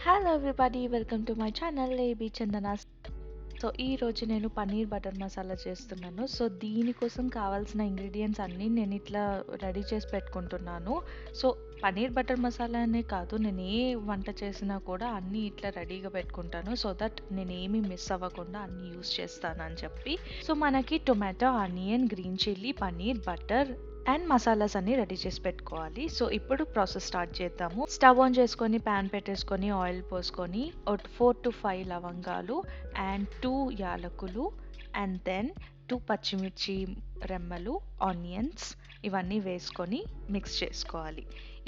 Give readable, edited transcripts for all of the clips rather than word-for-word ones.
Hello everybody welcome to my channel AB Chandana. So ఈ రోజు నేను పన్నీర్ బటర్ మసాలా చేస్తున్నాను. సో దీనికోసం కావాల్సిన ఇంగ్రీడియంట్స్ అన్నీ నేను ఇట్లా రెడీ చేసి పెట్టుకుంటున్నాను. సో పన్నీర్ బటర్ మసాలా అనే కాదు, నేను ఏ వంట చేసినా కూడా అన్నీ ఇట్లా రెడీగా పెట్టుకుంటాను. సో దట్ నేను ఏమీ మిస్ అవ్వకుండా అన్నీ యూస్ చేస్తానని చెప్పి. సో మనకి tomato, onion, green chilli, paneer, butter and masalas అన్ని రెడీ చేసి పెట్టుకోవాలి. సో ఇప్పుడు ప్రాసెస్ స్టార్ట్ చేద్దాము. స్టవ్ ఆన్ చేసుకొని ప్యాన్ పెట్టేసుకొని ఆయిల్ పోసుకొని 4 to 5 లవంగాలు అండ్ 2 యాలకులు అండ్ దెన్ 2 పచ్చిమిర్చి రెమ్మలు, ఆనియన్స్ ఇవన్నీ వేసుకొని మిక్స్ చేసుకోవాలి.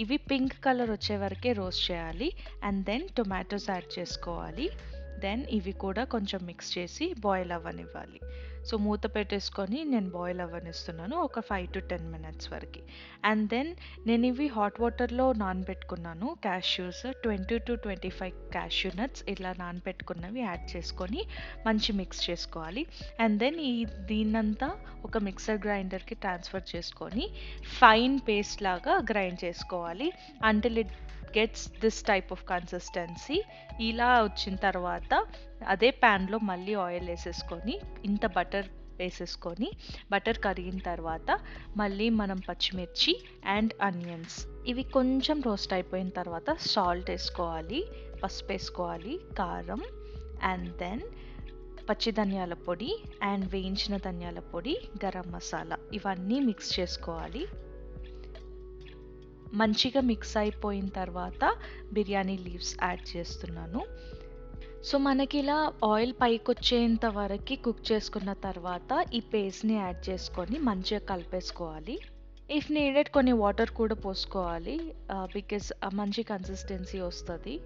ఇవి పింక్ కలర్ వచ్చే వరకే రోస్ట్ చేయాలి. అండ్ దెన్ టొమాటోస్ యాడ్ చేసుకోవాలి. దెన్ ఇవి కూడా కొంచెం మిక్స్ చేసి బాయిల్ అవ్వనివ్వాలి. సో మూత పెట్టేసుకొని నేను బాయిల్ అవ్వనిస్తున్నాను ఒక 5 to 10 minutes వరకు. అండ్ దెన్ నేను ఇవి హాట్ వాటర్లో నానబెట్టుకున్నాను. క్యాష్యూస్ 20 to 25 క్యాష్యూ నట్స్ ఇలా నానబెట్టుకున్నవి యాడ్ చేసుకొని మంచి మిక్స్ చేసుకోవాలి. అండ్ దెన్ దీన్నంతా ఒక మిక్సర్ గ్రైండర్కి ట్రాన్స్ఫర్ చేసుకొని ఫైన్ పేస్ట్ లాగా గ్రైండ్ చేసుకోవాలి until it gets this type of consistency. ఇలా వచ్చిన తర్వాత అదే ప్యాన్లో మళ్ళీ ఆయిల్ వేసేసుకొని ఇంత బటర్ వేసేసుకొని బటర్ కరిగిన తర్వాత మళ్ళీ మనం పచ్చిమిర్చి అండ్ ఆనియన్స్ ఇవి కొంచెం రోస్ట్ అయిపోయిన తర్వాత సాల్ట్ వేసుకోవాలి, పసుపు వేసుకోవాలి, కారం అండ్ దెన్ పచ్చి ధనియాల పొడి అండ్ వేయించిన ధనియాల పొడి, గరం మసాలా ఇవన్నీ మిక్స్ చేసుకోవాలి. మంచిగా మిక్స్ అయిపోయిన తర్వాత బిర్యానీ లీవ్స్ యాడ్ చేస్తున్నాను. సో మనకి ఇలా ఆయిల్ పైకి వచ్చేంత వరకు కుక్ చేసుకున్న తర్వాత ఈ పేస్ట్ని యాడ్ చేసుకొని మంచిగా కలిపేసుకోవాలి. ఇఫ్ నీడెడ్ కొన్ని వాటర్ కూడా పోసుకోవాలి బికాస్ మంచి కన్సిస్టెన్సీ వస్తుంది.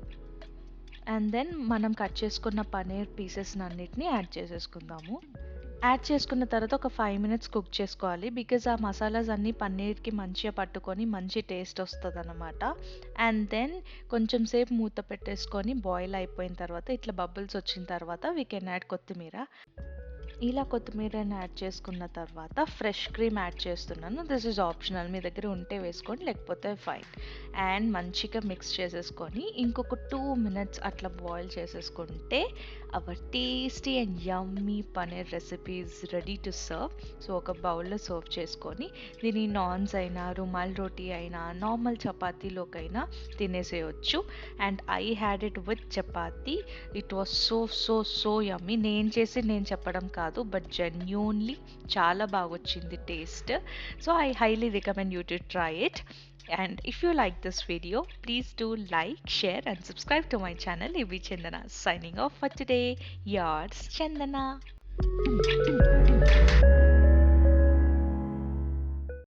అండ్ దెన్ మనం కట్ చేసుకున్న పన్నీర్ పీసెస్ అన్నిటిని యాడ్ చేసేసుకుందాము. యాడ్ చేసుకున్న తర్వాత ఒక 5 minutes కుక్ చేసుకోవాలి బికాజ్ ఆ మసాలాస్ అన్నీ పన్నీర్కి మంచిగా పట్టుకొని మంచి టేస్ట్ వస్తుంది అనమాట. అండ్ దెన్ కొంచెం సేపు మూత పెట్టేసుకొని బాయిల్ అయిపోయిన తర్వాత ఇట్లా బబుల్స్ వచ్చిన తర్వాత వీ కెన్ యాడ్ కొత్తిమీర. ఇలా కొత్తిమీరని యాడ్ చేసుకున్న తర్వాత ఫ్రెష్ క్రీమ్ యాడ్ చేస్తున్నాను. దిస్ ఈజ్ ఆప్షనల్, మీ దగ్గర ఉంటే వేసుకోండి లేకపోతే ఫైన్. అండ్ మంచిగా మిక్స్ చేసేసుకొని ఇంకొక 2 minutes అట్లా బాయిల్ చేసేసుకుంటే our tasty and yummy paneer recipe is ready to serve. So ఒక బౌల్లో సర్వ్ చేసుకొని దీని నాన్స్ అయినా, రుమాల్ రోటీ అయినా, నార్మల్ చపాతీలోకైనా తినేసేయచ్చు. And I had it with chapati. It was so so so yummy. నేను చెప్పడం కాదు, బట్ జెన్యూన్లీ చాలా బాగా వచ్చింది taste. So I highly recommend you to try it. And if you like this video, please do like, share and subscribe to my channel AB Chandana. Signing off for today. Yours Chandana.